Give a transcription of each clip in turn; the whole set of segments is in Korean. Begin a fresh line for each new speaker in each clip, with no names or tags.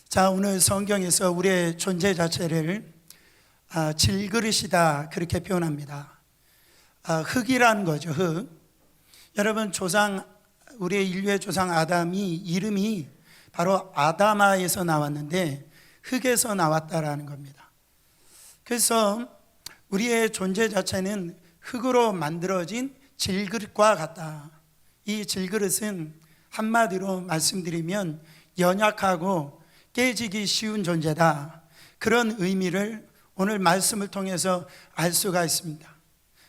자, 오늘 성경에서 우리의 존재 자체를 질그릇이다 그렇게 표현합니다. 흙이라는 거죠. 흙. 여러분, 우리의 인류의 조상 아담이 이름이 바로 아다마에서 나왔는데 흙에서 나왔다라는 겁니다. 그래서 우리의 존재 자체는 흙으로 만들어진 질그릇과 같다. 이 질그릇은 한마디로 말씀드리면 연약하고 깨지기 쉬운 존재다. 그런 의미를 오늘 말씀을 통해서 알 수가 있습니다.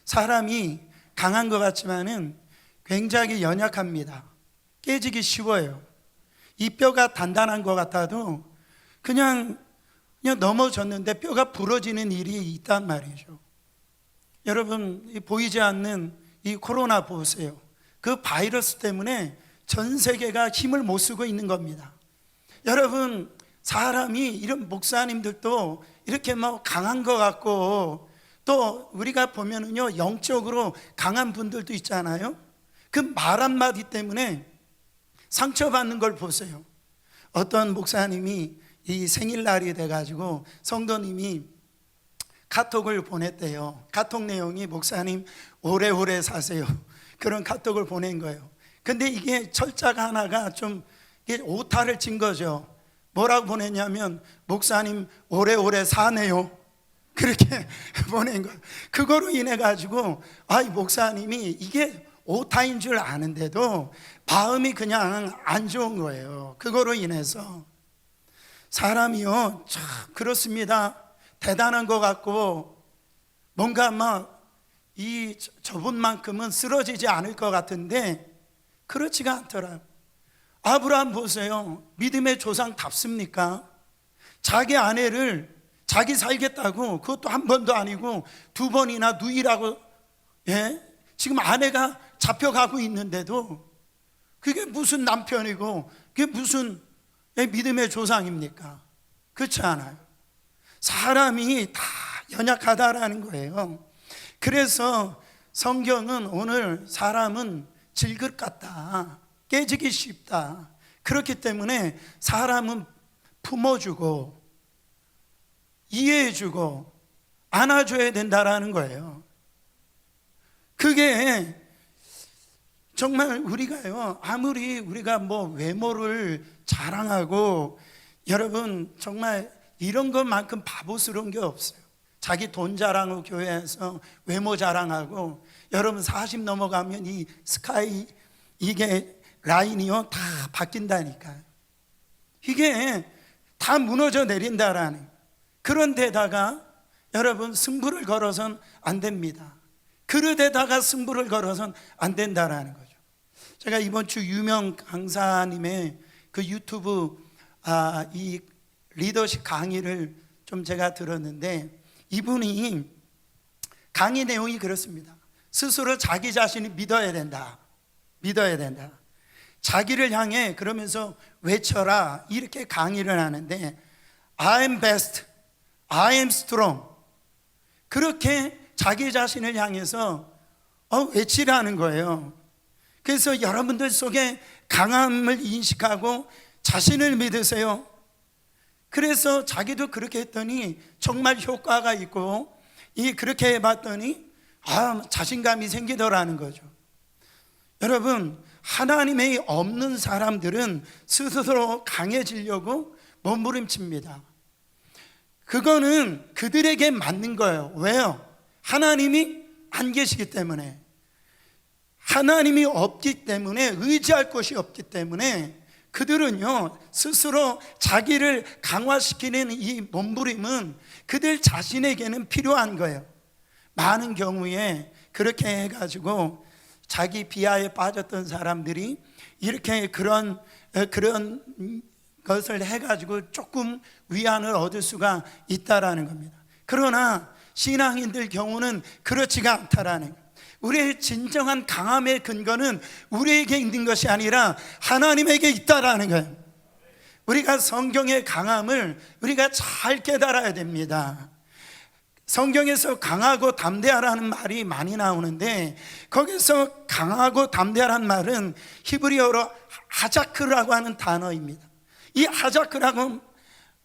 사람이 강한 것 같지만은 굉장히 연약합니다. 깨지기 쉬워요. 이 뼈가 단단한 것 같아도 그냥 넘어졌는데 뼈가 부러지는 일이 있단 말이죠. 여러분, 보이지 않는 이 코로나 보세요. 그 바이러스 때문에 전 세계가 힘을 못 쓰고 있는 겁니다. 여러분, 사람이 이런 목사님들도 이렇게 강한 것 같고, 또 우리가 보면은요, 영적으로 강한 분들도 있잖아요. 그 말 한마디 때문에 상처받는 걸 보세요. 어떤 목사님이 이 생일날이 돼가지고 성도님이 카톡을 보냈대요. 카톡 내용이 목사님 오래오래 사세요, 그런 카톡을 보낸 거예요. 근데 이게 철자가 하나가 좀 오타를 친 거죠. 뭐라고 보냈냐면 목사님 오래오래 사네요, 그렇게 보낸 거예요. 그거로 인해 가지고 목사님이 이게 오타인 줄 아는데도 마음이 그냥 안 좋은 거예요. 그거로 인해서 사람이요, 참 그렇습니다. 대단한 것 같고 뭔가 저분만큼은 쓰러지지 않을 것 같은데 그렇지가 않더라고요. 아브라함 보세요. 믿음의 조상답습니까? 자기 아내를 자기 살겠다고, 그것도 한 번도 아니고 두 번이나 누이라고, 지금 아내가 잡혀가고 있는데도 그게 무슨 남편이고 그게 무슨 믿음의 조상입니까? 그렇지 않아요. 사람이 다 연약하다라는 거예요. 그래서 성경은 오늘 사람은 질그릇 같다, 깨지기 쉽다. 그렇기 때문에 사람은 품어주고 이해해주고 안아줘야 된다라는 거예요. 그게 정말 우리가요, 아무리 우리가 외모를 자랑하고, 여러분 정말 이런 것만큼 바보스러운 게 없어요. 자기 돈 자랑하고 교회에서 외모 자랑하고, 여러분 40 넘어가면 이 스카이 이게 라인이요 다 바뀐다니까요. 이게 다 무너져 내린다라는, 그런데다가 여러분 승부를 걸어서는 안 됩니다. 그릇에다가 승부를 걸어서는 안 된다라는 거죠. 제가 이번 주 유명 강사님의 그 유튜브 이 리더십 강의를 좀 제가 들었는데, 이분이 강의 내용이 그렇습니다. 스스로 자기 자신이 믿어야 된다. 자기를 향해 그러면서 외쳐라, 이렇게 강의를 하는데 I am best, I am strong, 그렇게 자기 자신을 향해서 외치라는 거예요. 그래서 여러분들 속에 강함을 인식하고 자신을 믿으세요. 그래서 자기도 그렇게 했더니 정말 효과가 있고, 그렇게 해봤더니 자신감이 생기더라는 거죠. 여러분, 하나님의 없는 사람들은 스스로 강해지려고 몸부림칩니다. 그거는 그들에게 맞는 거예요. 왜요? 하나님이 안 계시기 때문에, 하나님이 없기 때문에, 의지할 곳이 없기 때문에 그들은요 스스로 자기를 강화시키는 이 몸부림은 그들 자신에게는 필요한 거예요. 많은 경우에 그렇게 해가지고 자기 비하에 빠졌던 사람들이 이렇게 그런 것을 해가지고 조금 위안을 얻을 수가 있다라는 겁니다. 그러나 신앙인들 경우는 그렇지가 않다라는 거예요. 우리의 진정한 강함의 근거는 우리에게 있는 것이 아니라 하나님에게 있다라는 거예요. 우리가 성경의 강함을 우리가 잘 깨달아야 됩니다. 성경에서 강하고 담대하라는 말이 많이 나오는데, 거기서 강하고 담대하라는 말은 히브리어로 하자크라고 하는 단어입니다. 이 하자크라고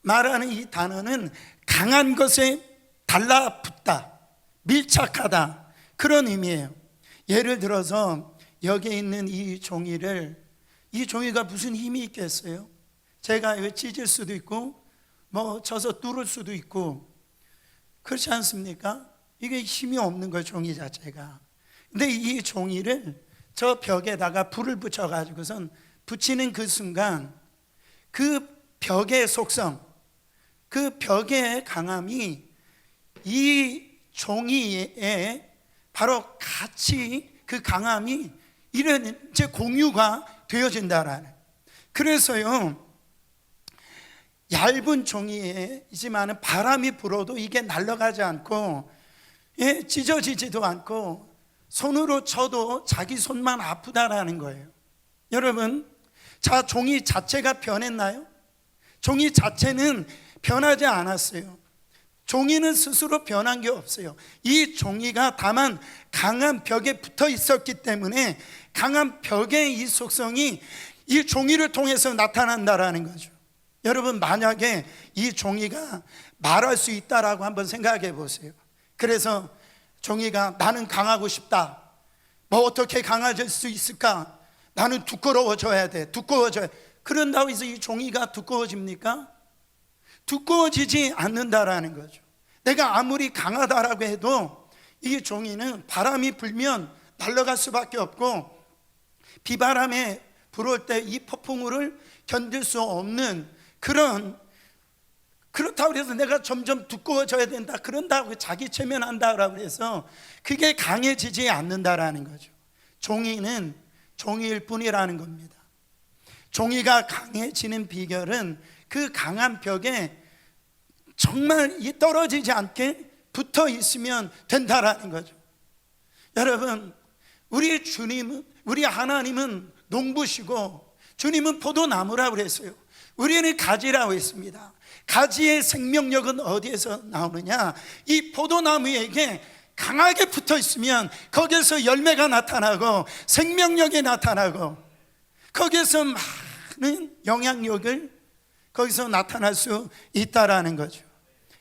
말하는 이 단어는 강한 것에 달라붙다, 밀착하다, 그런 의미예요. 예를 들어서 여기에 있는 이 종이가 무슨 힘이 있겠어요? 제가 찢을 수도 있고 쳐서 뚫을 수도 있고, 그렇지 않습니까? 이게 힘이 없는 거예요, 종이 자체가. 근데 이 종이를 저 벽에다가 불을 붙여가지고선 붙이는 그 순간 그 벽의 속성, 그 벽의 강함이 이 종이에 바로 같이 그 강함이 이런 이제 공유가 되어진다라는. 그래서요, 얇은 종이지만은 바람이 불어도 이게 날아가지 않고 찢어지지도 않고 손으로 쳐도 자기 손만 아프다라는 거예요. 여러분, 자, 종이 자체가 변했나요? 종이 자체는 변하지 않았어요. 종이는 스스로 변한 게 없어요. 이 종이가 다만 강한 벽에 붙어 있었기 때문에 강한 벽의 이 속성이 이 종이를 통해서 나타난다라는 거죠. 여러분, 만약에 이 종이가 말할 수 있다라고 한번 생각해 보세요. 그래서 종이가 나는 강하고 싶다, 어떻게 강해질 수 있을까? 나는 두꺼워져야 돼, 두꺼워져야 돼. 그런다고 해서 이 종이가 두꺼워집니까? 두꺼워지지 않는다라는 거죠. 내가 아무리 강하다라고 해도 이 종이는 바람이 불면 날아갈 수밖에 없고, 비바람에 불을 때 이 폭풍우를 견딜 수 없는 그렇다고 해서 내가 점점 두꺼워져야 된다, 그런다고 자기 체면한다라고 해서 그게 강해지지 않는다라는 거죠. 종이는 종이일 뿐이라는 겁니다. 종이가 강해지는 비결은 그 강한 벽에 정말 떨어지지 않게 붙어 있으면 된다라는 거죠. 여러분, 우리 주님은, 우리 하나님은 농부시고 주님은 포도나무라고 그랬어요. 우리는 가지라고 했습니다. 가지의 생명력은 어디에서 나오느냐? 이 포도나무에게 강하게 붙어 있으면 거기에서 열매가 나타나고 생명력이 나타나고 거기에서 많은 영향력을 거기서 나타날 수 있다라는 거죠.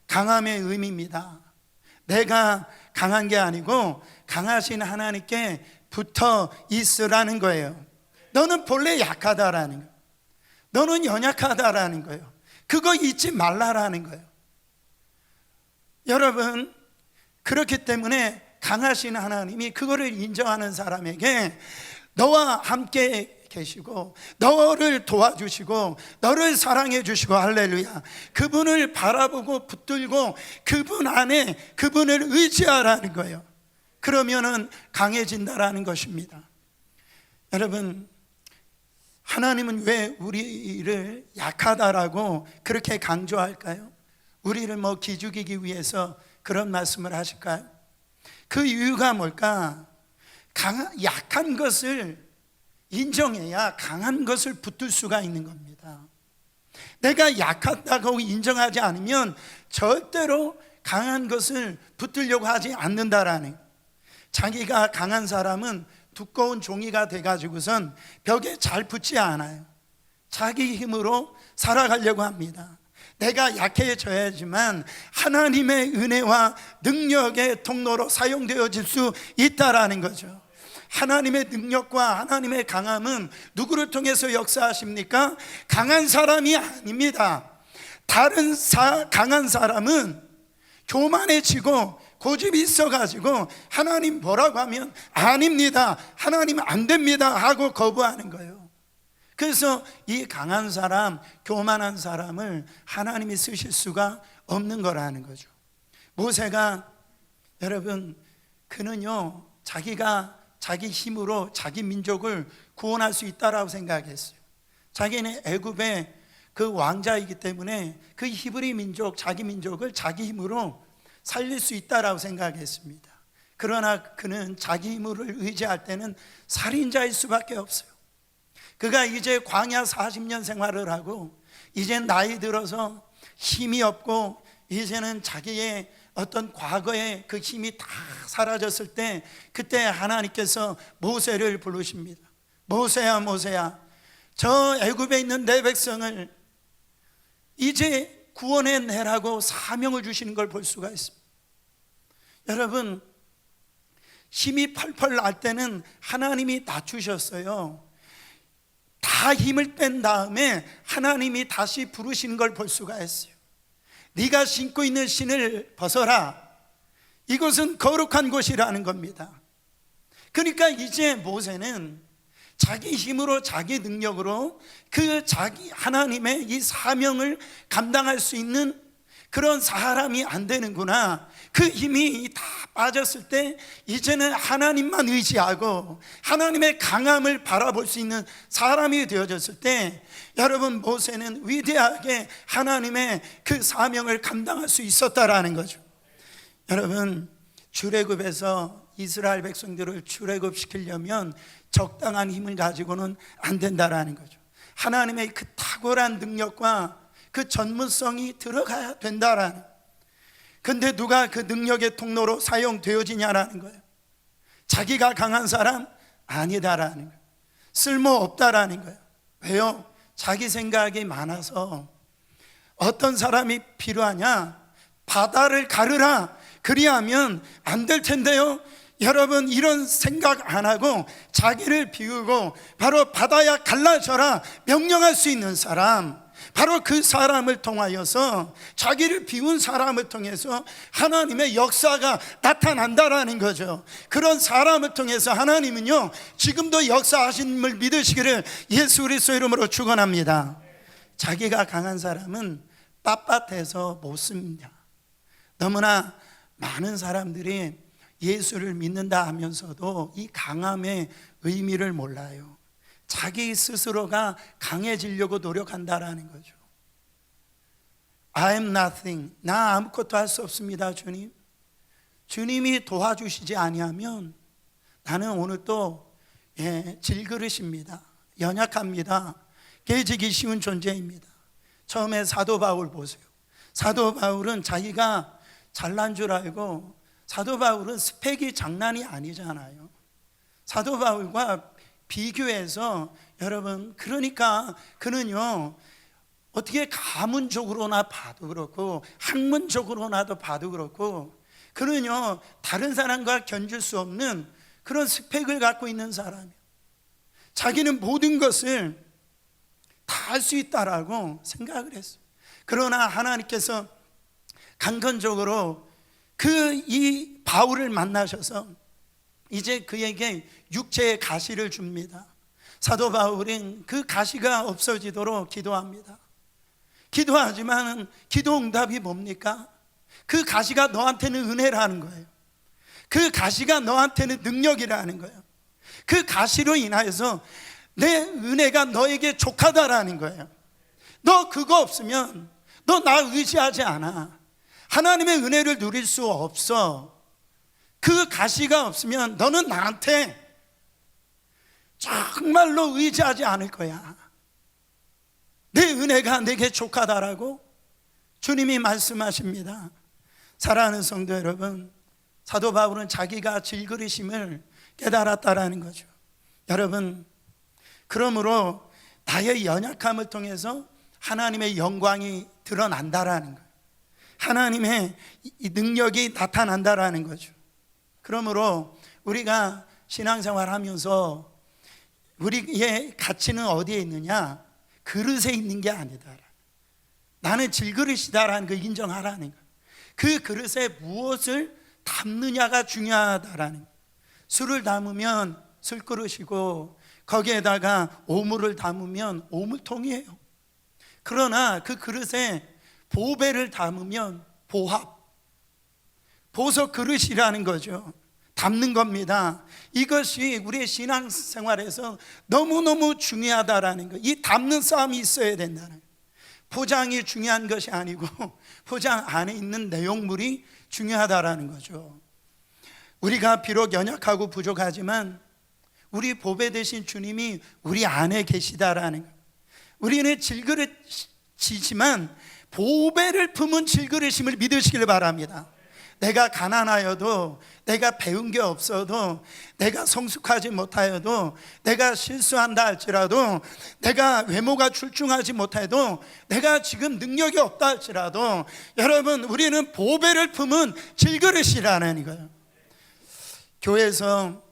강함의 의미입니다. 내가 강한 게 아니고 강하신 하나님께 붙어 있으라는 거예요. 너는 본래 약하다라는 거예요. 너는 연약하다라는 거예요. 그거 잊지 말라라는 거예요. 여러분, 그렇기 때문에 강하신 하나님이 그거를 인정하는 사람에게 너와 함께 계시고 너를 도와주시고 너를 사랑해 주시고, 할렐루야, 그분을 바라보고 붙들고 그분 안에 그분을 의지하라는 거예요. 그러면은 강해진다라는 것입니다. 여러분, 하나님은 왜 우리를 약하다라고 그렇게 강조할까요? 우리를 기죽이기 위해서 그런 말씀을 하실까요? 그 이유가 뭘까? 약한 것을 인정해야 강한 것을 붙들 수가 있는 겁니다. 내가 약하다고 인정하지 않으면 절대로 강한 것을 붙들려고 하지 않는다라는. 자기가 강한 사람은 두꺼운 종이가 돼가지고선 벽에 잘 붙지 않아요. 자기 힘으로 살아가려고 합니다. 내가 약해져야지만 하나님의 은혜와 능력의 통로로 사용되어질 수 있다라는 거죠. 하나님의 능력과 하나님의 강함은 누구를 통해서 역사하십니까? 강한 사람이 아닙니다. 강한 사람은 교만해지고 고집이 있어가지고 하나님 뭐라고 하면 아닙니다, 하나님 안 됩니다 하고 거부하는 거예요. 그래서 이 강한 사람, 교만한 사람을 하나님이 쓰실 수가 없는 거라는 거죠. 모세가, 여러분, 그는요 자기가 자기 힘으로 자기 민족을 구원할 수 있다라고 생각했어요. 자기는 애굽의 그 왕자이기 때문에 그 히브리 민족, 자기 민족을 자기 힘으로 살릴 수 있다라고 생각했습니다. 그러나 그는 자기 힘을 의지할 때는 살인자일 수밖에 없어요. 그가 이제 광야 40년 생활을 하고 이제 나이 들어서 힘이 없고 이제는 자기의 어떤 과거의 그 힘이 다 사라졌을 때, 그때 하나님께서 모세를 부르십니다. 모세야, 모세야, 저 애굽에 있는 내 백성을 이제 구원해내라고 사명을 주시는 걸 볼 수가 있습니다. 여러분, 힘이 펄펄 날 때는 하나님이 낮추셨어요. 다 힘을 뺀 다음에 하나님이 다시 부르시는 걸 볼 수가 있어요. 네가 신고 있는 신을 벗어라. 이곳은 거룩한 곳이라는 겁니다. 그러니까 이제 모세는 자기 힘으로, 자기 능력으로 그 자기 하나님의 이 사명을 감당할 수 있는 그런 사람이 안 되는구나. 그 힘이 다 빠졌을 때 이제는 하나님만 의지하고 하나님의 강함을 바라볼 수 있는 사람이 되어졌을 때, 여러분, 모세는 위대하게 하나님의 그 사명을 감당할 수 있었다라는 거죠. 여러분, 출애굽에서 이스라엘 백성들을 출애굽시키려면 적당한 힘을 가지고는 안 된다라는 거죠. 하나님의 그 탁월한 능력과 그 전문성이 들어가야 된다라는. 근데 누가 그 능력의 통로로 사용되어지냐라는 거예요. 자기가 강한 사람? 아니다라는 거예요. 쓸모없다라는 거예요. 왜요? 자기 생각이 많아서. 어떤 사람이 필요하냐? 바다를 가르라. 그리하면 안 될 텐데요. 여러분, 이런 생각 안 하고 자기를 비우고 바로 바다야 갈라져라 명령할 수 있는 사람, 바로 그 사람을 통하여서, 자기를 비운 사람을 통해서 하나님의 역사가 나타난다라는 거죠. 그런 사람을 통해서 하나님은요, 지금도 역사하심을 믿으시기를 예수 그리스도 이름으로 축원합니다. 자기가 강한 사람은 빳빳해서 못 씁니다. 너무나 많은 사람들이 예수를 믿는다 하면서도 이 강함의 의미를 몰라요. 자기 스스로가 강해지려고 노력한다라는 거죠. I am nothing. 나 아무것도 할 수 없습니다, 주님. 주님이 도와주시지 아니하면 나는 오늘 또 질그릇입니다. 연약합니다. 깨지기 쉬운 존재입니다. 처음에 사도 바울 보세요. 사도 바울은 자기가 잘난 줄 알고, 사도 바울은 스펙이 장난이 아니잖아요. 사도 바울과 비교해서, 여러분, 그러니까 그는요, 어떻게 가문적으로나 봐도 그렇고 학문적으로나도 봐도 그렇고, 그는요 다른 사람과 견줄 수 없는 그런 스펙을 갖고 있는 사람이에요. 자기는 모든 것을 다 할 수 있다라고 생각을 했어요. 그러나 하나님께서 강건적으로 이 바울을 만나셔서 이제 그에게 육체의 가시를 줍니다. 사도 바울은 그 가시가 없어지도록 기도합니다. 기도하지만 기도 응답이 뭡니까? 그 가시가 너한테는 은혜라는 거예요. 그 가시가 너한테는 능력이라는 거예요. 그 가시로 인하여서 내 은혜가 너에게 족하다라는 거예요. 너 그거 없으면 너 나 의지하지 않아. 하나님의 은혜를 누릴 수 없어. 그 가시가 없으면 너는 나한테 정말로 의지하지 않을 거야. 내 은혜가 내게 족하다라고 주님이 말씀하십니다. 사랑하는 성도 여러분, 사도 바울은 자기가 질그릇임을 깨달았다라는 거죠. 여러분, 그러므로 나의 연약함을 통해서 하나님의 영광이 드러난다라는 거예요. 하나님의 이 능력이 나타난다라는 거죠. 그러므로 우리가 신앙생활 하면서 우리의 가치는 어디에 있느냐? 그릇에 있는 게 아니다. 나는 질그릇이다라는 걸 인정하라는 거예요. 그 그릇에 무엇을 담느냐가 중요하다라는 거예요. 술을 담으면 술그릇이고, 거기에다가 오물을 담으면 오물통이에요. 그러나 그 그릇에 보배를 담으면 보합, 보석 그릇이라는 거죠. 담는 겁니다. 이것이 우리의 신앙생활에서 너무너무 중요하다라는 거. 이 담는 싸움이 있어야 된다는 거예요. 포장이 중요한 것이 아니고 포장 안에 있는 내용물이 중요하다라는 거죠. 우리가 비록 연약하고 부족하지만 우리 보배 되신 주님이 우리 안에 계시다라는 거예요. 우리는 질그릇이지만 보배를 품은 질그릇임을 믿으시길 바랍니다. 내가 가난하여도, 내가 배운 게 없어도, 내가 성숙하지 못하여도, 내가 실수한다 할지라도, 내가 외모가 출중하지 못해도, 내가 지금 능력이 없다 할지라도, 여러분, 우리는 보배를 품은 질그릇이라는 거예요. 교회에서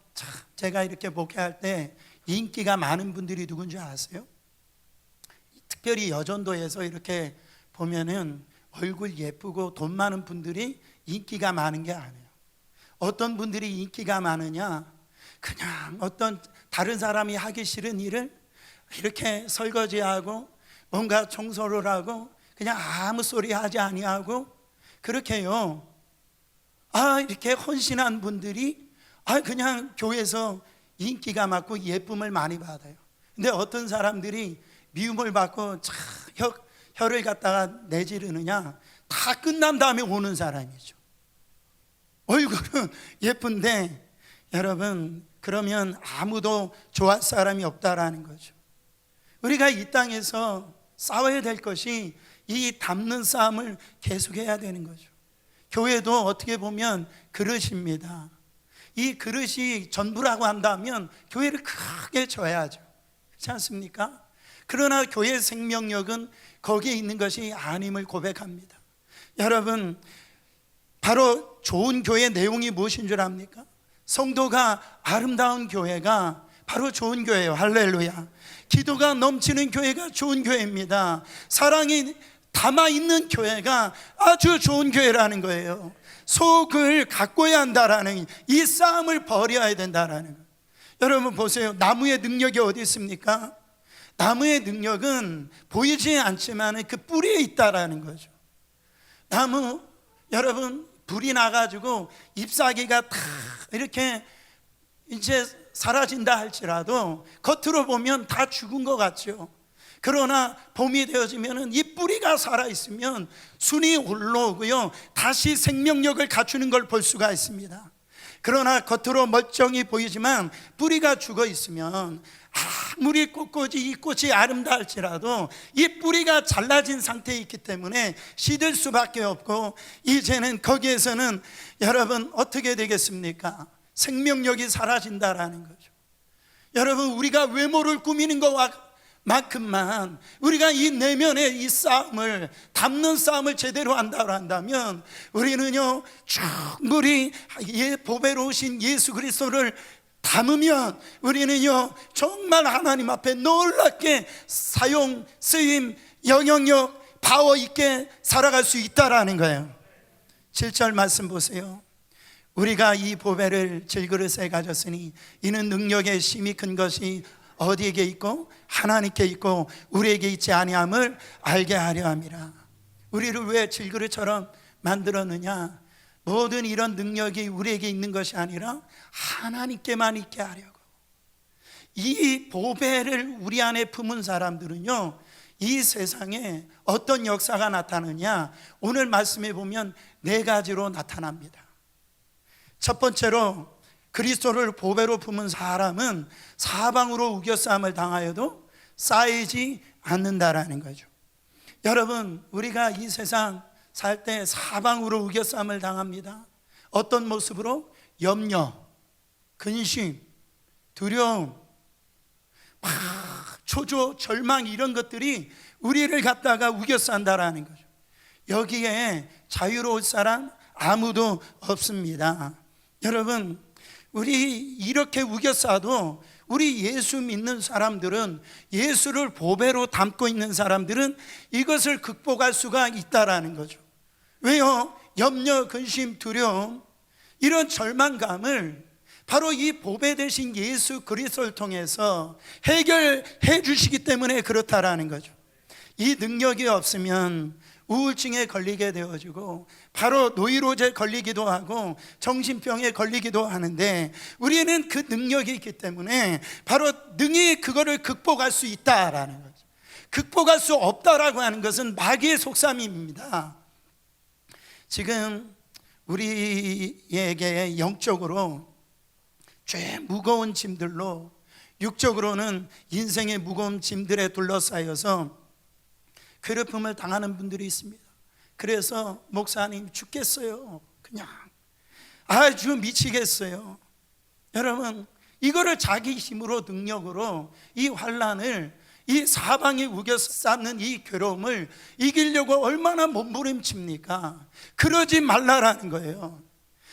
제가 이렇게 목회할 때 인기가 많은 분들이 누군지 아세요? 특별히 여전도에서 이렇게 보면은 얼굴 예쁘고 돈 많은 분들이 인기가 많은 게 아니에요. 어떤 분들이 인기가 많으냐? 그냥 어떤 다른 사람이 하기 싫은 일을 이렇게 설거지하고 뭔가 청소를 하고 그냥 아무 소리 하지 아니하고 그렇게요. 이렇게 헌신한 분들이 그냥 교회에서 인기가 많고 예쁨을 많이 받아요. 근데 어떤 사람들이 미움을 받고 혀를 갖다가 내지르느냐? 다 끝난 다음에 오는 사람이죠. 얼굴은 예쁜데 여러분, 그러면 아무도 좋아할 사람이 없다라는 거죠. 우리가 이 땅에서 싸워야 될 것이 이 담는 싸움을 계속해야 되는 거죠. 교회도 어떻게 보면 그릇입니다. 이 그릇이 전부라고 한다면 교회를 크게 져야죠. 그렇지 않습니까? 그러나 교회의 생명력은 거기에 있는 것이 아님을 고백합니다. 여러분, 바로 좋은 교회의 내용이 무엇인 줄 압니까? 성도가 아름다운 교회가 바로 좋은 교회예요. 할렐루야. 기도가 넘치는 교회가 좋은 교회입니다. 사랑이 담아있는 교회가 아주 좋은 교회라는 거예요. 속을 가꿔야 한다라는, 이 싸움을 벌여야 된다라는 거예요. 여러분 보세요. 나무의 능력이 어디 있습니까? 나무의 능력은 보이지 않지만 그 뿌리에 있다라는 거죠. 나무, 여러분, 불이 나가지고 잎사귀가 다 이렇게 이제 사라진다 할지라도 겉으로 보면 다 죽은 것 같죠. 그러나 봄이 되어지면 이 뿌리가 살아있으면 순이 올라오고요, 다시 생명력을 갖추는 걸 볼 수가 있습니다. 그러나 겉으로 멀쩡히 보이지만 뿌리가 죽어 있으면 아무리 꽃꽂이 이 꽃이 아름다울지라도 이 뿌리가 잘라진 상태에 있기 때문에 시들 수밖에 없고, 이제는 거기에서는 여러분 어떻게 되겠습니까? 생명력이 사라진다라는 거죠. 여러분, 우리가 외모를 꾸미는 것과 만큼만 우리가 이 내면의 이 싸움을, 담는 싸움을 제대로 한다면 우리는요 충분히 보배로우신 예수 그리스도를 담으면 우리는요 정말 하나님 앞에 놀랍게 사용, 쓰임, 영향력, 파워 있게 살아갈 수 있다라는 거예요. 7절 말씀 보세요. 우리가 이 보배를 질그릇에 가졌으니 이는 능력의 심히 큰 것이 어디에게 있고 하나님께 있고 우리에게 있지 아니함을 알게 하려 함이라. 우리를 왜 질그릇처럼 만들었느냐? 모든 이런 능력이 우리에게 있는 것이 아니라 하나님께만 있게 하려고. 이 보배를 우리 안에 품은 사람들은요 이 세상에 어떤 역사가 나타나느냐? 오늘 말씀에 보면 4가지로 나타납니다. 첫 번째로, 그리스도를 보배로 품은 사람은 사방으로 우겨싸움을 당하여도 쌓이지 않는다라는 거죠. 여러분, 우리가 이 세상 살 때 사방으로 우겨싸움을 당합니다. 어떤 모습으로? 염려, 근심, 두려움, 초조, 절망, 이런 것들이 우리를 갖다가 우겨싼다라는 거죠. 여기에 자유로울 사람 아무도 없습니다. 여러분, 우리 이렇게 우겨싸도 우리 예수 믿는 사람들은, 예수를 보배로 담고 있는 사람들은 이것을 극복할 수가 있다라는 거죠. 왜요? 염려, 근심, 두려움, 이런 절망감을 바로 이 보배 되신 예수 그리스도를 통해서 해결해 주시기 때문에 그렇다라는 거죠. 이 능력이 없으면 우울증에 걸리게 되어지고 바로 노이로제 걸리기도 하고 정신병에 걸리기도 하는데, 우리는 그 능력이 있기 때문에 바로 능히 그거를 극복할 수 있다라는 거죠. 극복할 수 없다라고 하는 것은 마귀의 속셈입니다. 지금 우리에게 영적으로 죄 무거운 짐들로, 육적으로는 인생의 무거운 짐들에 둘러싸여서 괴롭힘을 당하는 분들이 있습니다. 그래서 목사님 죽겠어요, 그냥 아주 미치겠어요. 여러분, 이거를 자기 힘으로 능력으로 이 환난을, 이 사방이 우겨 쌓는 이 괴로움을 이기려고 얼마나 몸부림칩니까? 그러지 말라라는 거예요.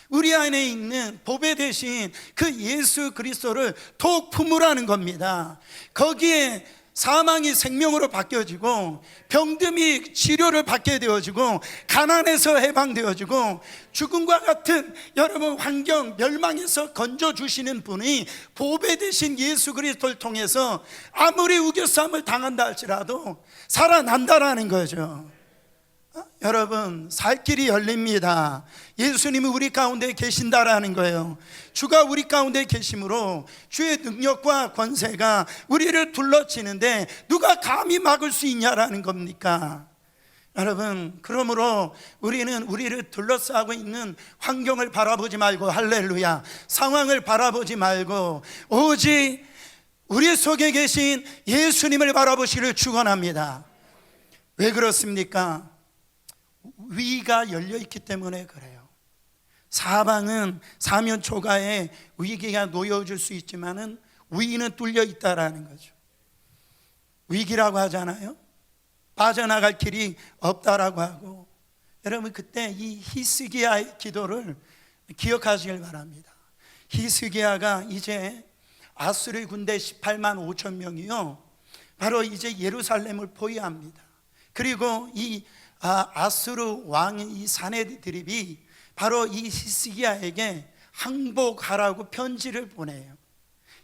우리 안에 있는 보배 대신 그 예수 그리스도를 더욱 품으라는 겁니다. 거기에 사망이 생명으로 바뀌어지고, 병듦이 치료를 받게 되어지고, 가난에서 해방되어지고, 죽음과 같은 여러분 환경 멸망에서 건져주시는 분이 보배 되신 예수 그리스도를 통해서 아무리 우겨싸움을 당한다 할지라도 살아난다라는 거죠. 여러분, 살 길이 열립니다. 예수님이 우리 가운데 계신다라는 거예요. 주가 우리 가운데 계심으로 주의 능력과 권세가 우리를 둘러치는데 누가 감히 막을 수 있냐라는 겁니까? 여러분, 그러므로 우리는 우리를 둘러싸고 있는 환경을 바라보지 말고, 할렐루야, 상황을 바라보지 말고 오직 우리 속에 계신 예수님을 바라보시기를 축원합니다. 왜 그렇습니까? 위가 열려있기 때문에 그래요. 사방은 사면 초가에 위기가 놓여질 수 있지만은 위는 뚫려 있다라는 거죠. 위기라고 하잖아요. 빠져나갈 길이 없다라고 하고, 여러분 그때 이 히스기야의 기도를 기억하시길 바랍니다. 히스기야가 이제 아수르 군대 18만 5천 명이요, 바로 이제 예루살렘을 포위합니다. 그리고 이 아수르 왕의 이 사내드립이 바로 이 히스기야에게 항복하라고 편지를 보내요.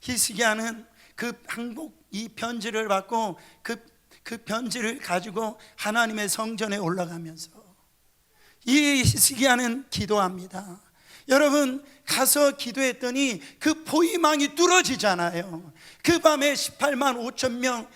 히스기야는 그 항복 이 편지를 받고 그 편지를 가지고 하나님의 성전에 올라가면서 이 히스기야는 기도합니다. 여러분, 가서 기도했더니 그 포위망이 뚫어지잖아요. 그 밤에 18만 5천 명,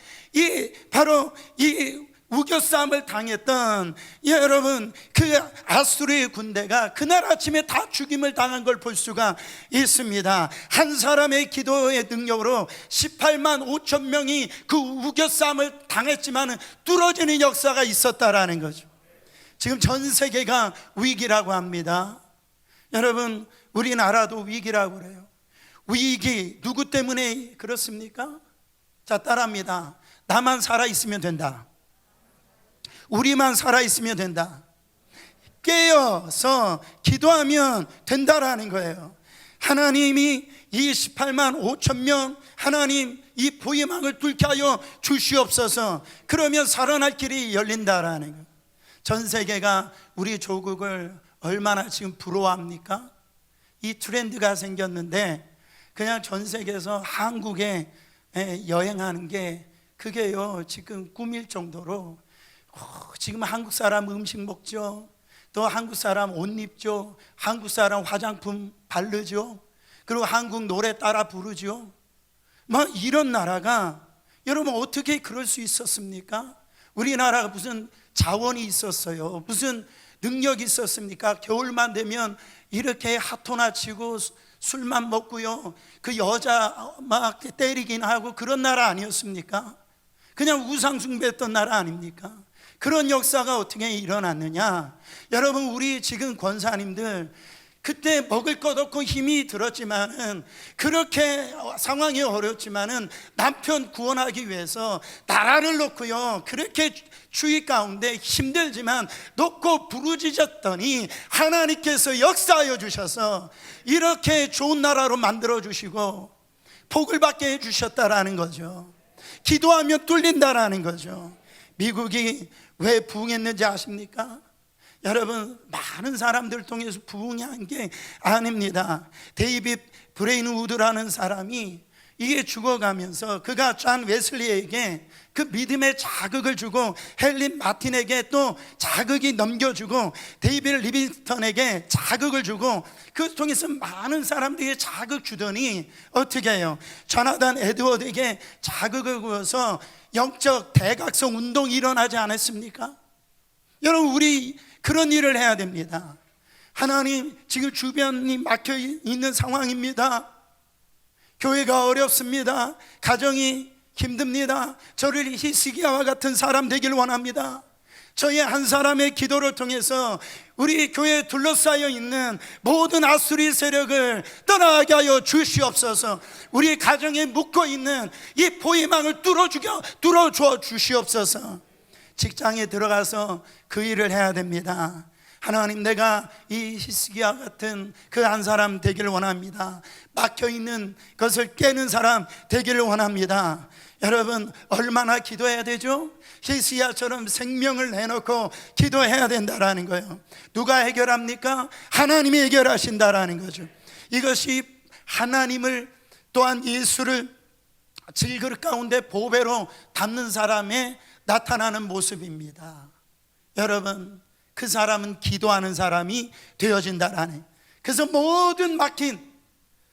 바로 이 우겨싸움을 당했던 여러분 그 아수르의 군대가 그날 아침에 다 죽임을 당한 걸 볼 수가 있습니다. 한 사람의 기도의 능력으로 18만 5천 명이 그 우겨싸움을 당했지만 뚫어지는 역사가 있었다라는 거죠. 지금 전 세계가 위기라고 합니다. 여러분, 우리나라도 위기라고 그래요. 위기, 누구 때문에 그렇습니까? 자, 따라합니다. 나만 살아있으면 된다. 우리만 살아있으면 된다. 깨어서 기도하면 된다라는 거예요. 하나님이 이 18만 5천 명 하나님 이 포위망을 뚫게 하여 주시옵소서. 그러면 살아날 길이 열린다라는 거예요. 전 세계가 우리 조국을 얼마나 지금 부러워합니까? 이 트렌드가 생겼는데 그냥 전 세계에서 한국에 여행하는 게 그게요 지금 꿈일 정도로 지금 한국 사람 음식 먹죠. 또 한국 사람 옷 입죠. 한국 사람 화장품 바르죠. 그리고 한국 노래 따라 부르죠. 막 이런 나라가 여러분 어떻게 그럴 수 있었습니까? 우리나라가 무슨 자원이 있었어요? 무슨 능력이 있었습니까? 겨울만 되면 이렇게 핫도나 치고 술만 먹고요, 그 여자 막 때리긴 하고 그런 나라 아니었습니까? 그냥 우상 숭배했던 나라 아닙니까? 그런 역사가 어떻게 일어났느냐? 여러분, 우리 지금 권사님들 그때 먹을 것 없고 힘이 들었지만은, 그렇게 상황이 어렵지만은 남편 구원하기 위해서 나라를 놓고요 그렇게 주의 가운데 힘들지만 놓고 부르짖었더니 하나님께서 역사하여 주셔서 이렇게 좋은 나라로 만들어 주시고 복을 받게 해 주셨다라는 거죠. 기도하면 뚫린다라는 거죠. 미국이 왜 부흥했는지 아십니까? 여러분, 많은 사람들 통해서 부흥한 게 아닙니다. 데이빗 브레인우드라는 사람이 이게 죽어가면서 그가 존 웨슬리에게 그 믿음의 자극을 주고, 헬린 마틴에게 또 자극이 넘겨주고, 데이빗 리빙스턴에게 자극을 주고, 그 통해서 많은 사람들에게 자극 주더니 어떻게 해요? 조나단 에드워드에게 자극을 주어서 영적 대각성 운동이 일어나지 않았습니까? 여러분, 우리 그런 일을 해야 됩니다. 하나님, 지금 주변이 막혀 있는 상황입니다. 교회가 어렵습니다. 가정이 힘듭니다. 저를 히스기야와 같은 사람 되길 원합니다. 저희 한 사람의 기도를 통해서 우리 교회에 둘러싸여 있는 모든 아수리 세력을 떠나게 하여 주시옵소서. 우리 가정에 묶어 있는 이 포위망을 뚫어줘 주시옵소서. 직장에 들어가서 그 일을 해야 됩니다. 하나님, 내가 이 히스기야 같은 그 한 사람 되기를 원합니다. 막혀있는 것을 깨는 사람 되기를 원합니다. 여러분, 얼마나 기도해야 되죠? 히스기야처럼 생명을 내놓고 기도해야 된다라는 거예요. 누가 해결합니까? 하나님이 해결하신다라는 거죠. 이것이 하나님을 또한 예수를 질그릇 가운데 보배로 담는 사람의 나타나는 모습입니다. 여러분, 그 사람은 기도하는 사람이 되어진다라네. 그래서 모든 막힌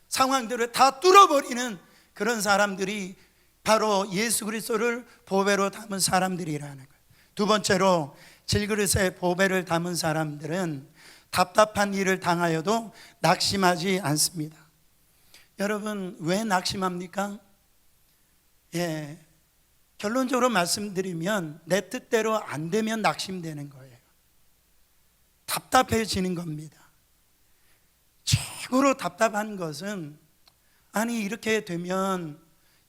상황들을 다 뚫어버리는 그런 사람들이 바로 예수 그리스도를 보배로 담은 사람들이라는 거예요. 두 번째로, 질그릇에 보배를 담은 사람들은 답답한 일을 당하여도 낙심하지 않습니다. 여러분, 왜 낙심합니까? 결론적으로 말씀드리면 내 뜻대로 안 되면 낙심되는 거예요. 답답해지는 겁니다. 최고로 답답한 것은, 아니 이렇게 되면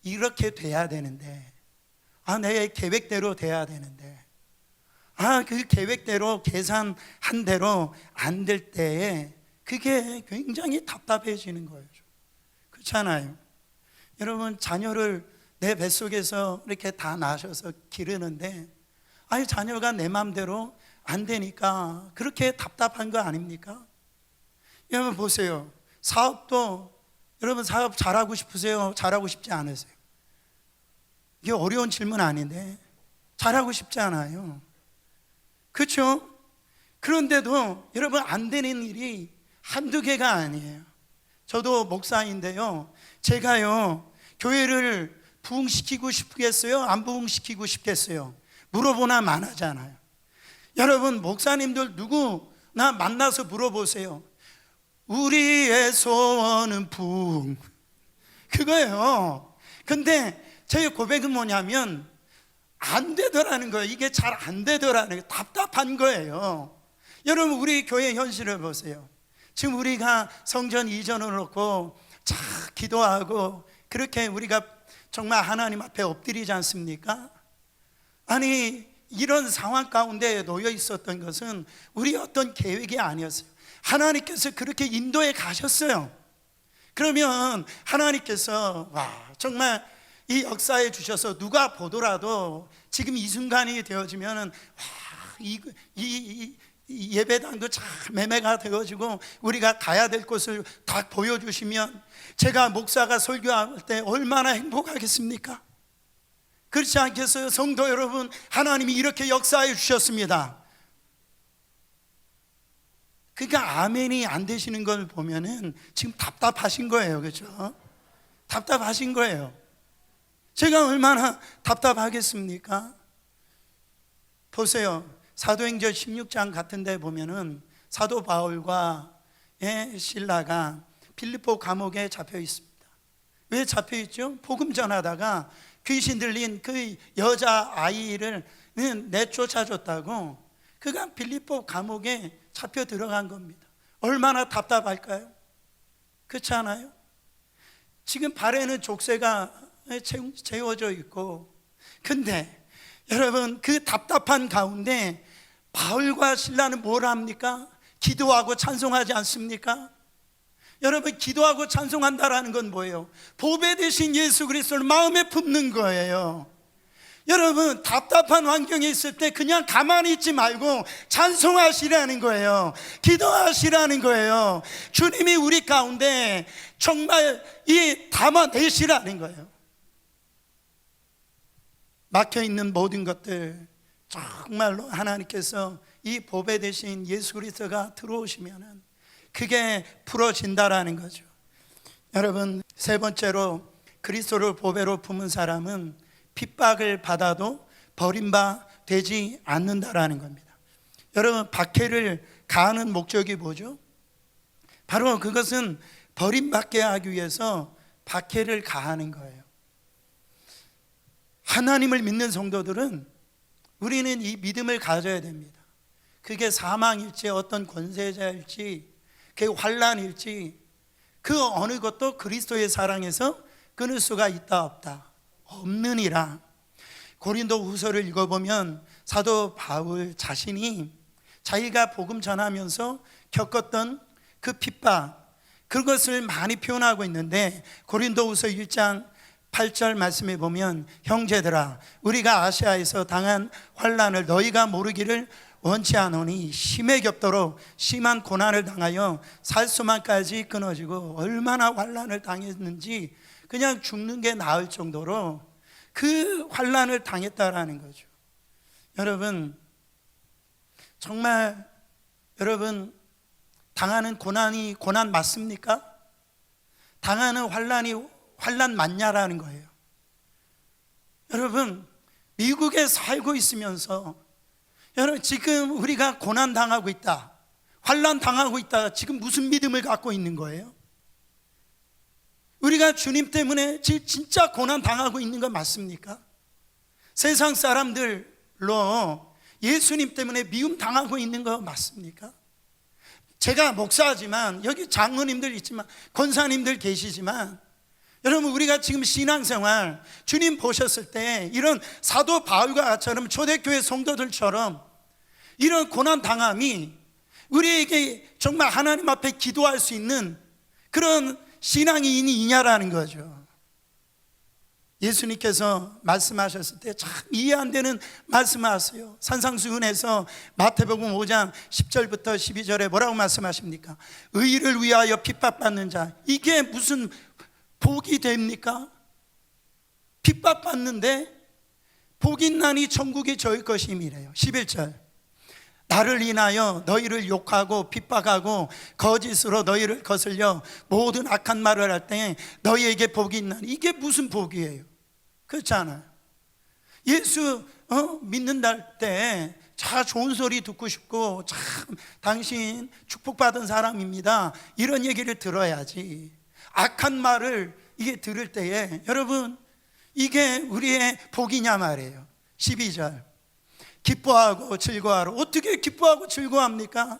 이렇게 돼야 되는데, 내 계획대로 돼야 되는데, 그 계획대로 계산한 대로 안 될 때에 그게 굉장히 답답해지는 거예요. 그렇잖아요. 여러분, 자녀를 내 뱃속에서 이렇게 다 낳으셔서 기르는데, 자녀가 내 마음대로 안 되니까 그렇게 답답한 거 아닙니까? 여러분 보세요. 사업도, 여러분 사업 잘하고 싶으세요? 잘하고 싶지 않으세요? 이게 어려운 질문 아닌데 잘하고 싶지 않아요. 그렇죠? 그런데도 여러분, 안 되는 일이 한두 개가 아니에요. 저도 목사인데요, 제가요 교회를 부흥시키고 싶겠어요? 안 부흥시키고 싶겠어요? 물어보나 마나잖아요. 여러분, 목사님들 누구나 만나서 물어보세요. 우리의 소원은 부흥, 그거예요. 근데 제 고백은 뭐냐면 안 되더라는 거예요. 이게 잘 안 되더라는 거예요. 답답한 거예요. 여러분, 우리 교회 현실을 보세요. 지금 우리가 성전 이전을 놓고 잘 기도하고 그렇게 우리가 정말 하나님 앞에 엎드리지 않습니까? 아니, 이런 상황 가운데 놓여 있었던 것은 우리 어떤 계획이 아니었어요. 하나님께서 그렇게 인도해 가셨어요. 그러면 하나님께서 정말 이 역사에 주셔서 누가 보더라도 지금 이 순간이 되어지면 이 예배당도 참 매매가 되어지고 우리가 가야 될 곳을 다 보여주시면 제가 목사가 설교할 때 얼마나 행복하겠습니까? 그렇지 않겠어요? 성도 여러분, 하나님이 이렇게 역사해 주셨습니다. 그러니까 아멘이 안 되시는 걸 보면은 지금 답답하신 거예요. 그렇죠? 답답하신 거예요. 제가 얼마나 답답하겠습니까? 보세요. 사도행전 16장 같은 데 보면은 사도 바울과 실라가 빌립보 감옥에 잡혀 있습니다. 왜 잡혀 있죠? 복음 전하다가 귀신 들린 그 여자 아이를 내쫓아줬다고 그가 빌립보 감옥에 잡혀 들어간 겁니다. 얼마나 답답할까요? 그렇지 않아요? 지금 발에는 족쇄가 채워져 있고, 근데 여러분, 그 답답한 가운데 바울과 실라는 뭘 합니까? 기도하고 찬송하지 않습니까? 여러분, 기도하고 찬송한다라는 건 뭐예요? 보배 되신 예수 그리스도를 마음에 품는 거예요. 여러분, 답답한 환경에 있을 때 그냥 가만히 있지 말고 찬송하시라는 거예요. 기도하시라는 거예요. 주님이 우리 가운데 정말 담아내시라는 거예요. 막혀있는 모든 것들 정말로 하나님께서 이 보배 되신 예수 그리스도가 들어오시면은 그게 풀어진다라는 거죠. 여러분, 세 번째로 그리스도를 보배로 품은 사람은 핍박을 받아도 버림바 되지 않는다라는 겁니다. 여러분, 박해를 가하는 목적이 뭐죠? 바로 그것은 버림받게 하기 위해서 박해를 가하는 거예요. 하나님을 믿는 성도들은 우리는 이 믿음을 가져야 됩니다. 그게 사망일지 어떤 권세자일지 그게 환난일지 그 어느 것도 그리스도의 사랑에서 끊을 수가 있다 없다? 없느니라. 고린도 후서를 읽어보면 사도 바울 자신이 자기가 복음 전하면서 겪었던 그 핍박, 그것을 많이 표현하고 있는데 고린도 후서 1장 8절 말씀에 보면 형제들아 우리가 아시아에서 당한 환난을 너희가 모르기를 원치 않으니 심에 겹도록 심한 고난을 당하여 살수만까지 끊어지고 얼마나 환난을 당했는지 그냥 죽는 게 나을 정도로 그 환난을 당했다라는 거죠. 여러분 정말 여러분 당하는 고난이 고난 맞습니까? 당하는 환난이 환난 맞냐라는 거예요. 여러분 미국에 살고 있으면서 여러분 지금 우리가 고난 당하고 있다, 환난 당하고 있다, 지금 무슨 믿음을 갖고 있는 거예요? 우리가 주님 때문에 진짜 고난 당하고 있는 거 맞습니까? 세상 사람들로 예수님 때문에 미움 당하고 있는 거 맞습니까? 제가 목사지만 여기 장로님들 있지만 권사님들 계시지만 여러분 우리가 지금 신앙생활 주님 보셨을 때 이런 사도 바울과처럼 초대교회 성도들처럼 이런 고난 당함이 우리에게 정말 하나님 앞에 기도할 수 있는 그런 신앙이 있냐라는 거죠. 예수님께서 말씀하셨을 때 참 이해 안 되는 말씀하세요. 산상수훈에서 마태복음 5장 10절부터 12절에 뭐라고 말씀하십니까? 의를 위하여 핍박받는 자, 이게 무슨 복이 됩니까? 핍박받는데 복 있나니 천국이 저희 것임이래요. 11절 나를 인하여 너희를 욕하고 핍박하고 거짓으로 너희를 거슬려 모든 악한 말을 할 때 너희에게 복이 있나니, 이게 무슨 복이에요? 그렇잖아요. 예수 믿는다 때 자 좋은 소리 듣고 싶고 참 당신 축복받은 사람입니다 이런 얘기를 들어야지, 악한 말을 이게 들을 때에 여러분 이게 우리의 복이냐 말이에요. 12절 기뻐하고 즐거워하라. 어떻게 기뻐하고 즐거워합니까?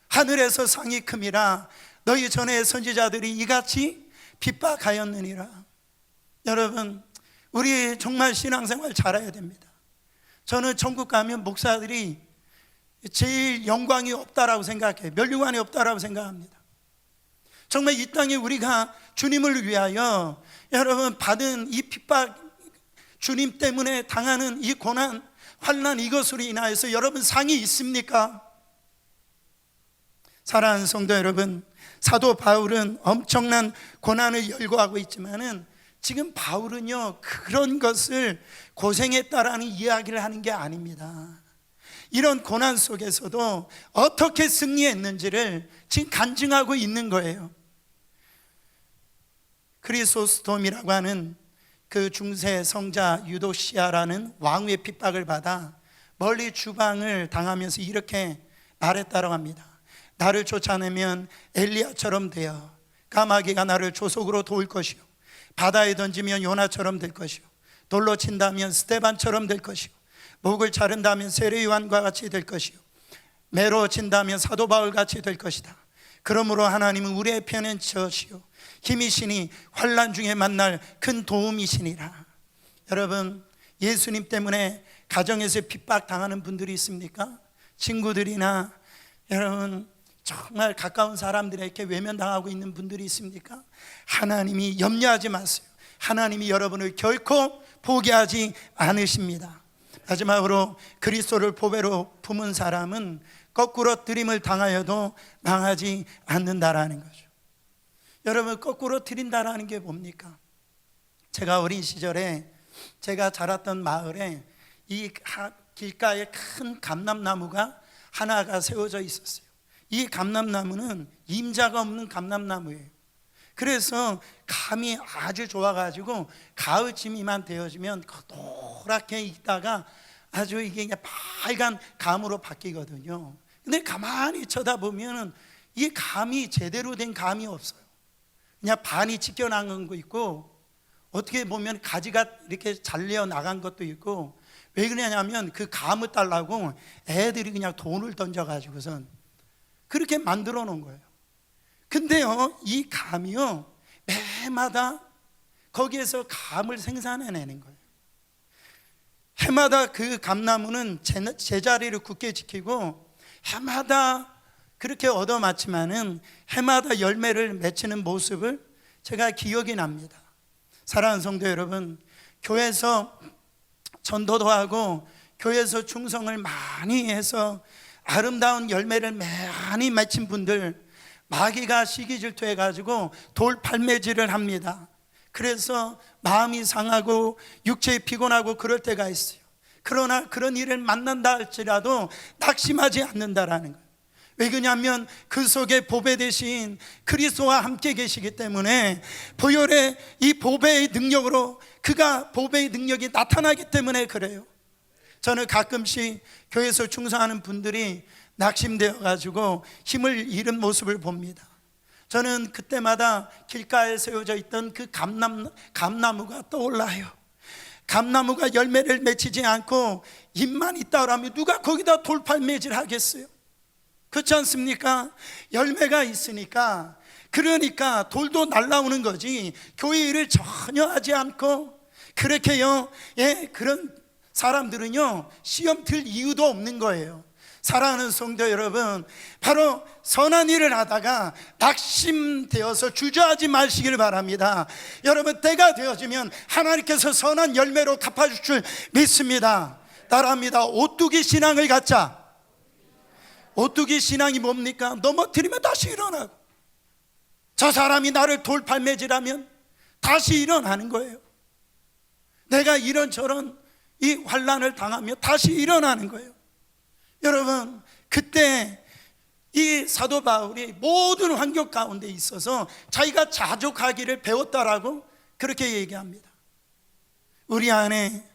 하늘에서 상이 큼이라 너희 전에 선지자들이 이같이 핍박하였느니라. 여러분 우리 정말 신앙생활 잘해야 됩니다. 저는 천국 가면 목사들이 제일 영광이 없다라고 생각해요. 면류관이 없다라고 생각합니다. 정말 이 땅에 우리가 주님을 위하여 여러분 받은 이 핍박, 주님 때문에 당하는 이 고난 환난, 이것으로 인하여서 여러분 상이 있습니까? 사랑하는 성도 여러분, 사도 바울은 엄청난 고난을 열거하고 있지만은 지금 바울은요 그런 것을 고생했다라는 이야기를 하는 게 아닙니다. 이런 고난 속에서도 어떻게 승리했는지를 지금 간증하고 있는 거예요. 크리소스톰이라고 하는 그 중세 성자 유도시아라는 왕의 핍박을 받아 멀리 추방을 당하면서 이렇게 말했다고 합니다. 나를 쫓아내면 엘리야처럼 되어 까마귀가 나를 조속으로 도울 것이요, 바다에 던지면 요나처럼 될 것이요, 돌로 친다면 스데반처럼 될 것이요, 목을 자른다면 세례요한과 같이 될 것이요, 매로 친다면 사도 바울 같이 될 것이다. 그러므로 하나님은 우리의 편은 저시요 힘이시니 환난 중에 만날 큰 도움이시니라. 여러분 예수님 때문에 가정에서 핍박당하는 분들이 있습니까? 친구들이나 여러분 정말 가까운 사람들에게 외면당하고 있는 분들이 있습니까? 하나님이 염려하지 마세요. 하나님이 여러분을 결코 포기하지 않으십니다. 마지막으로 그리스도를 보배로 품은 사람은 거꾸로 들임을 당하여도 망하지 않는다라는 거죠. 여러분 거꾸로 들인다라는 게 뭡니까? 제가 어린 시절에 제가 자랐던 마을에 이 길가에 큰 감람나무가 하나가 세워져 있었어요. 이 감람나무는 임자가 없는 감람나무예요. 그래서 감이 아주 좋아가지고 가을쯤이만 되어지면 노랗게 익다가 아주 이게 빨간 감으로 바뀌거든요. 근데 가만히 쳐다보면 이 감이 제대로 된 감이 없어요. 그냥 반이 찢겨나간 거 있고 어떻게 보면 가지가 이렇게 잘려 나간 것도 있고 왜 그러냐면 그 감을 달라고 애들이 그냥 돈을 던져가지고선 그렇게 만들어 놓은 거예요. 근데요, 이 감이요, 매마다 거기에서 감을 생산해내는 거예요. 해마다 그 감나무는 제자리를 굳게 지키고 해마다 그렇게 얻어맞지만은 해마다 열매를 맺히는 모습을 제가 기억이 납니다. 사랑하는 성도 여러분, 교회에서 전도도 하고 교회에서 충성을 많이 해서 아름다운 열매를 많이 맺힌 분들, 마귀가 시기질투해 가지고 돌팔매질을 합니다. 그래서 마음이 상하고 육체에 피곤하고 그럴 때가 있어요. 그러나 그런 일을 만난다 할지라도 낙심하지 않는다라는 거예요. 왜 그러냐면 그 속에 보배 대신 그리스도와 함께 계시기 때문에 보혈의 이 보배의 능력으로 그가 보배의 능력이 나타나기 때문에 그래요. 저는 가끔씩 교회에서 충성하는 분들이 낙심되어 가지고 힘을 잃은 모습을 봅니다. 저는 그때마다 길가에 세워져 있던 그 감나무가 떠올라요. 감나무가 열매를 맺히지 않고 잎만 있다라면 누가 거기다 돌팔매질 하겠어요? 그렇지 않습니까? 열매가 있으니까, 그러니까 돌도 날라오는 거지 교회 일을 전혀 하지 않고 그렇게요, 그런 사람들은요 시험 들 이유도 없는 거예요. 사랑하는 성도 여러분, 바로 선한 일을 하다가 낙심되어서 주저하지 마시길 바랍니다. 여러분, 때가 되어지면 하나님께서 선한 열매로 갚아줄 줄 믿습니다. 따라합니다. 오뚜기 신앙을 갖자. 오뚜기 신앙이 뭡니까? 넘어뜨리면 다시 일어나고, 저 사람이 나를 돌팔매질하면 다시 일어나는 거예요. 내가 이런저런 이 환난을 당하며 다시 일어나는 거예요. 여러분, 그때 이 사도 바울이 모든 환경 가운데 있어서 자기가 자족하기를 배웠다라고 그렇게 얘기합니다. 우리 안에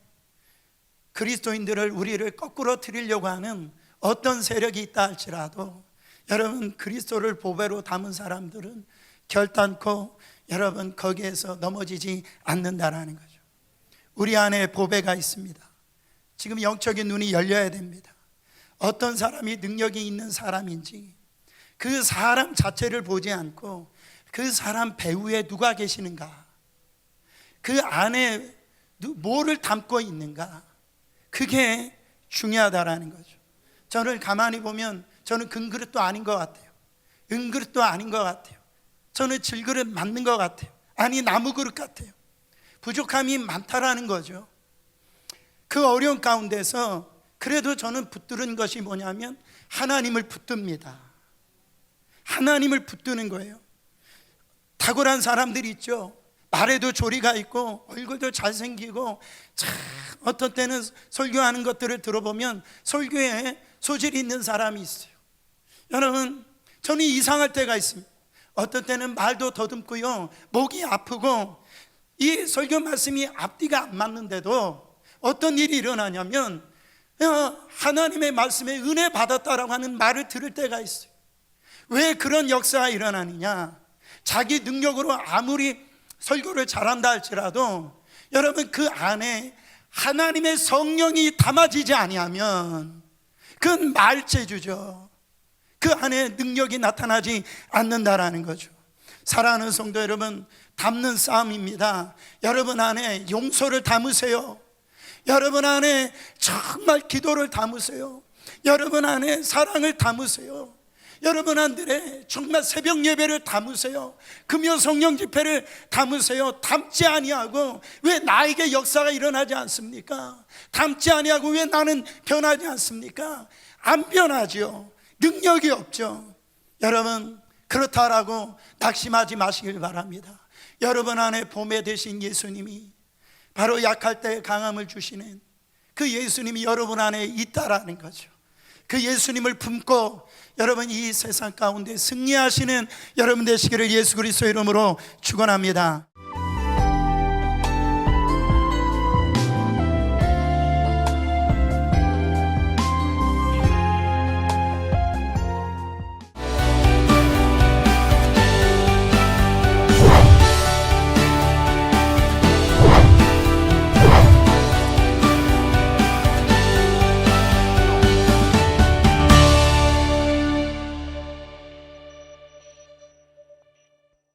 그리스도인들을, 우리를 거꾸로 드리려고 하는 어떤 세력이 있다 할지라도 여러분, 그리스도를 보배로 담은 사람들은 결단코 여러분 거기에서 넘어지지 않는다라는 거죠. 우리 안에 보배가 있습니다. 지금 영적인 눈이 열려야 됩니다. 어떤 사람이 능력이 있는 사람인지 그 사람 자체를 보지 않고 그 사람 배후에 누가 계시는가, 그 안에 뭐를 담고 있는가, 그게 중요하다라는 거죠. 저를 가만히 보면 저는 금그릇도 아닌 것 같아요. 은그릇도 아닌 것 같아요. 저는 질그릇 맞는 것 같아요. 아니, 나무그릇 같아요. 부족함이 많다라는 거죠. 그 어려운 가운데서 그래도 저는 붙드는 것이 뭐냐면 하나님을 붙듭니다. 하나님을 붙드는 거예요. 탁월한 사람들이 있죠. 말에도 조리가 있고 얼굴도 잘생기고 참 어떤 때는 설교하는 것들을 들어보면 설교에 소질이 있는 사람이 있어요. 여러분, 저는 이상할 때가 있습니다. 어떤 때는 말도 더듬고요, 목이 아프고 이 설교 말씀이 앞뒤가 안 맞는데도 어떤 일이 일어나냐면 하나님의 말씀에 은혜 받았다라고 하는 말을 들을 때가 있어요. 왜 그런 역사가 일어나느냐? 자기 능력으로 아무리 설교를 잘한다 할지라도 여러분, 그 안에 하나님의 성령이 담아지지 아니하면 그건 말재주죠. 그 안에 능력이 나타나지 않는다라는 거죠. 사랑하는 성도 여러분, 담는 싸움입니다. 여러분 안에 용서를 담으세요. 여러분 안에 정말 기도를 담으세요. 여러분 안에 사랑을 담으세요. 여러분 안에 정말 새벽 예배를 담으세요. 금요 성령 집회를 담으세요. 담지 아니하고 왜 나에게 역사가 일어나지 않습니까? 담지 아니하고 왜 나는 변하지 않습니까? 안 변하죠. 능력이 없죠. 여러분, 그렇다라고 낙심하지 마시길 바랍니다. 여러분 안에 보배 되신 예수님이 바로 약할 때 강함을 주시는 그 예수님이 여러분 안에 있다라는 거죠. 그 예수님을 품고 여러분 이 세상 가운데 승리하시는 여러분 되시기를 예수 그리스도의 이름으로 축원합니다.